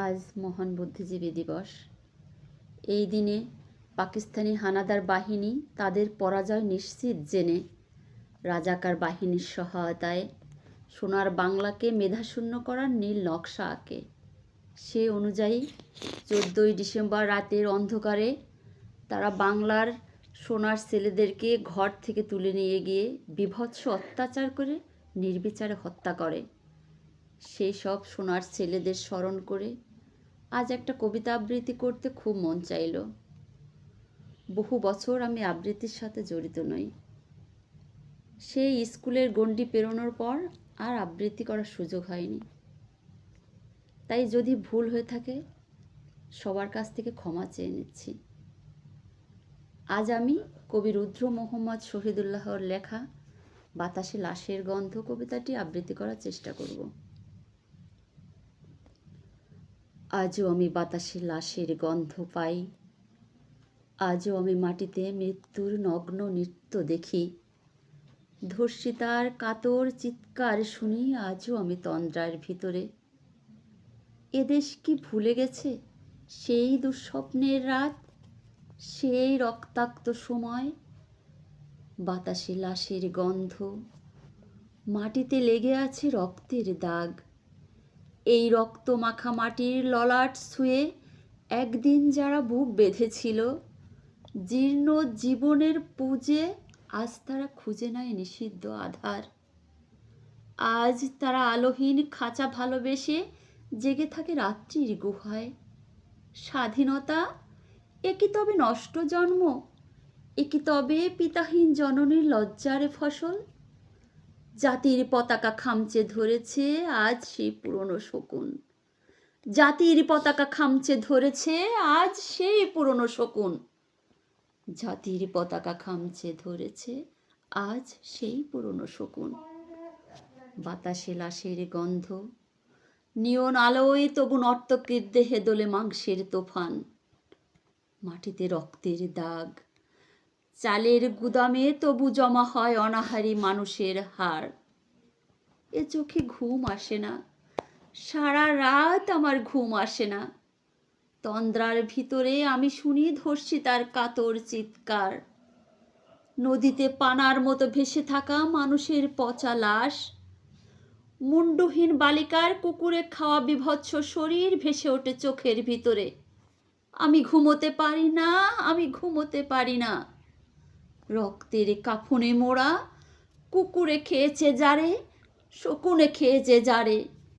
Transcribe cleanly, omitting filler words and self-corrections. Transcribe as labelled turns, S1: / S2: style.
S1: আজ মহান বুদ্ধিজীবী দিবস। এই দিনে পাকিস্তানি হানাদার বাহিনী তাদের পরাজয় নিশ্চিত জেনে রাজাকার বাহিনীর সহায়তায় সোনার বাংলাকে মেধাশূন্য করার নীল নকশা আঁকে। সে অনুযায়ী 14ই ডিসেম্বর রাতের অন্ধকারে তারা বাংলার সোনার ছেলেদেরকে ঘর থেকে তুলে নিয়ে গিয়ে বীভৎস অত্যাচার করে নির্বিচারে হত্যা করে। সেই সব সোনার ছেলেদের স্মরণ করে আজ একটা কবিতা আবৃত্তি করতে খুব মন চাইল। বহু বছর আমি আবৃত্তির সাথে জড়িত নই। সেই স্কুলের গণ্ডি পেরোনোর পর আর আবৃত্তি করার সুযোগ হয়নি। তাই যদি ভুল হয়ে থাকে সবার কাছ থেকে ক্ষমা চেয়ে নিচ্ছি। আজ আমি কবি রুদ্র মোহাম্মদ শহীদুল্লাহর লেখা বাতাসে লাশের গন্ধ কবিতাটি আবৃত্তি করার চেষ্টা করব। আজও আমি বাতাসে লাশের গন্ধ পাই, আজও আমি মাটিতে মৃত্যুর নগ্ন নৃত্য দেখি, ধর্ষিতার কাতর চিৎকার শুনি আজও আমি তন্দ্রার ভিতরে। এদেশ কি ভুলে গেছে সেই দুঃস্বপ্নের রাত, সেই রক্তাক্ত সময়? বাতাসে লাশের গন্ধ, মাটিতে লেগে আছে রক্তের দাগ। এই রক্ত মাখা মাটির ললাট ছুঁয়ে একদিন যারা বুক বেঁধেছিল জীর্ণ জীবনের পুজে, আজ তারা খুঁজে নেয় নিষিদ্ধ আধার। আজ তারা আলোহীন খাঁচা ভালোবেসে জেগে থাকে রাত্রির গুহায়। স্বাধীনতা এ কি তবে নষ্ট জন্ম? এ কি তবে পিতাহীন জননীর লজ্জার ফসল? জাতির পতাকা খামচে ধরেছে আজ সেই পুরনো শকুন। জাতির পতাকা খামচে ধরেছে আজ সেই পুরনো শকুন। জাতির পতাকা খামচে ধরেছে আজ সেই পুরনো শকুন। বাতাসে লাশের গন্ধ, নিয়ন আলোয় তবু নর্তকীর দেহে দোলে মাংসের তোফান। মাটিতে রক্তের দাগ, চালের গুদামে তবু জমা হয় অনাহারী মানুষের হাড়। এ চোখে ঘুম আসে না, সারা রাত আমার ঘুম আসে না। তন্দ্রার ভিতরে আমি শুনি ধর্ষিতার কাতর চিৎকার। নদীতে পানার মতো ভেসে থাকা মানুষের পচা লাশ, মুন্ডহীন বালিকার কুকুরে খাওয়া বিভৎস শরীর ভেসে ওঠে চোখের ভিতরে। আমি ঘুমোতে পারি না, আমি ঘুমোতে পারি না। রক্তের কাফনে মোড়া কুকুরে খেয়েছে যারে, শকুনে খেয়েছে যারে।